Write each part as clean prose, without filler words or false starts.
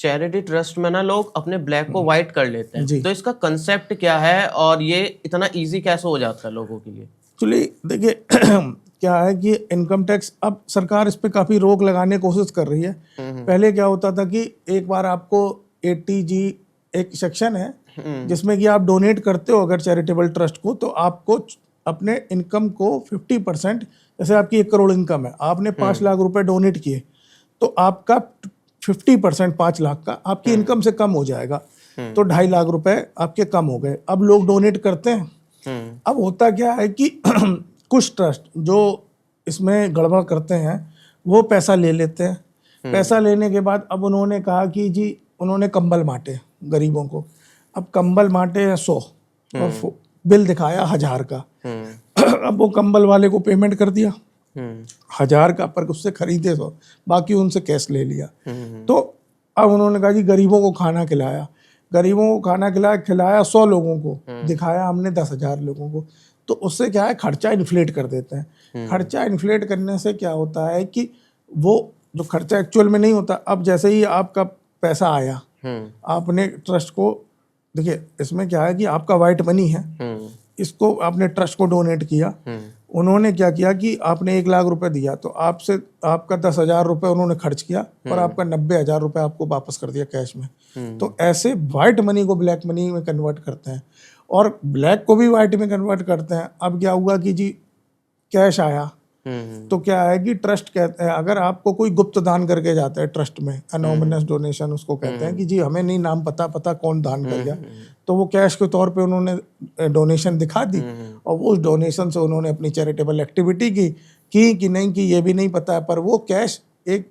Charity trust में ना लोग अपने ब्लैक को व्हाइट कर लेते हैं, जी। तो इसका कंसेप्ट क्या है और ये इतना इजी कैसे हो जाता है लोगों के लिए? एक्चुअली देखिए क्या है कि इनकम टैक्स अब सरकार इस पे काफ़ी रोक लगाने की कोशिश कर रही है। पहले क्या होता था कि एक बार आपको 80G एक सेक्शन है जिसमें कि आप डोनेट करते हो अगर चैरिटेबल ट्रस्ट को, तो आपको अपने इनकम को 50%, जैसे आपकी 1 करोड़ इनकम है, आपने 5 लाख रुपए डोनेट किए, तो आपका 50% 5 लाख का आपकी इनकम से कम हो जाएगा, तो 2.5 लाख रुपए आपके कम हो गए। अब लोग डोनेट करते हैं। अब होता क्या है कि कुछ ट्रस्ट जो इसमें गड़बड़ करते हैं वो पैसा ले लेते हैं। पैसा लेने के बाद अब उन्होंने कहा कि जी उन्होंने कंबल बांटे गरीबों को। अब कंबल बांटे 100 और बिल दिखाया 1000 का। अब वो कंबल वाले को पेमेंट कर दिया 1000 का, पर उससे खरीदे 100, बाकी उनसे कैश ले लिया। तो अब उन्होंने कहा जी गरीबों को खाना खिलाया, गरीबों को खाना खिलाया 100 लोगों को, दिखाया हमने 10,000 लोगों को। तो उससे क्या है, खर्चा इन्फ्लेट कर देते हैं। खर्चा इन्फ्लेट करने से क्या होता है कि वो जो खर्चा एक्चुअल में नहीं होता, अब जैसे ही आपका पैसा आया आपने ट्रस्ट को, देखिए इसमें क्या है कि आपका वाइट मनी है, इसको आपने ट्रस्ट को डोनेट किया। उन्होंने क्या किया कि आपने 1 लाख रुपए दिया, तो आपसे आपका 10,000 रुपए उन्होंने खर्च किया और आपका 90,000 रुपए आपको वापस कर दिया कैश में। तो ऐसे वाइट मनी को ब्लैक मनी में कन्वर्ट करते हैं और ब्लैक को भी वाइट में कन्वर्ट करते हैं। अब क्या हुआ कि जी कैश आया, तो क्या है कि ट्रस्ट कहते हैं, अगर आपको कोई गुप्त दान करके जाता है ट्रस्ट में, अनोमिनस डोनेशन उसको कहते हैं कि जी हमें नहीं नाम पता कौन दान कर गया, तो वो कैश के तौर पे उन्होंने डोनेशन दिखा दी और वो उस डोनेशन से उन्होंने अपनी चैरिटेबल एक्टिविटी की कि नहीं की ये भी नहीं पता है, पर वो कैश एक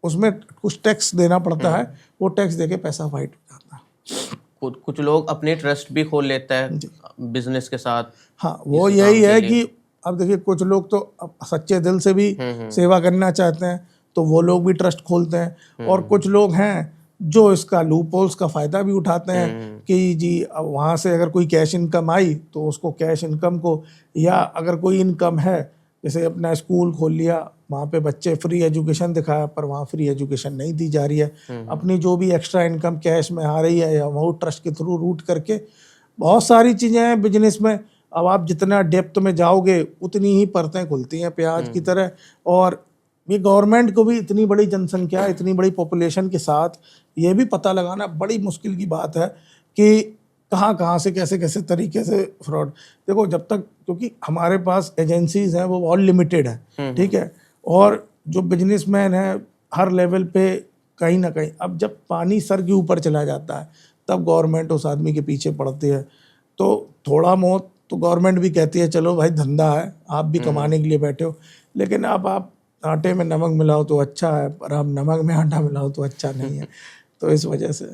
उसमें कुछ टैक्स देना पड़ता है, वो टैक्स देके पैसा वाइट हो जाता है। कुछ लोग अपने ट्रस्ट भी खोल लेते हैं बिजनेस के साथ। हाँ, वो यही है कि अब देखिए कुछ लोग तो सच्चे दिल से भी सेवा करना चाहते हैं, तो वो लोग भी ट्रस्ट खोलते हैं, और कुछ लोग हैं जो इसका लूपहोल्स का फ़ायदा भी उठाते हैं कि जी अब वहाँ से अगर कोई कैश इनकम आई तो उसको कैश इनकम को, या अगर कोई इनकम है जैसे अपना स्कूल खोल लिया, वहाँ पे बच्चे फ्री एजुकेशन दिखाया पर वहाँ फ्री एजुकेशन नहीं दी जा रही है, अपनी जो भी एक्स्ट्रा इनकम कैश में आ रही है या वो ट्रस्ट के थ्रू रूट करके, बहुत सारी चीज़ें हैं बिजनेस में। अब आप जितना डेप्थ में जाओगे उतनी ही परतें खुलती हैं प्याज की तरह, और ये गवर्नमेंट को भी इतनी बड़ी जनसंख्या, इतनी बड़ी पॉपुलेशन के साथ ये भी पता लगाना बड़ी मुश्किल की बात है कि कहाँ से कैसे तरीके से फ्रॉड। देखो जब तक, क्योंकि हमारे पास एजेंसीज हैं वो बहुत लिमिटेड है, ठीक है, और जो बिजनेसमैन है हर लेवल पे कहीं ना कहीं, अब जब पानी सर के ऊपर चला जाता है तब गवर्नमेंट उस आदमी के पीछे पड़ती है। तो थोड़ा बहुत तो गवर्नमेंट भी कहती है चलो भाई धंधा है, आप भी कमाने के लिए बैठे हो, लेकिन अब आप आटे में नमक मिलाओ तो अच्छा है, पर आप नमक में आटा मिलाओ तो अच्छा नहीं है। तो इस वजह से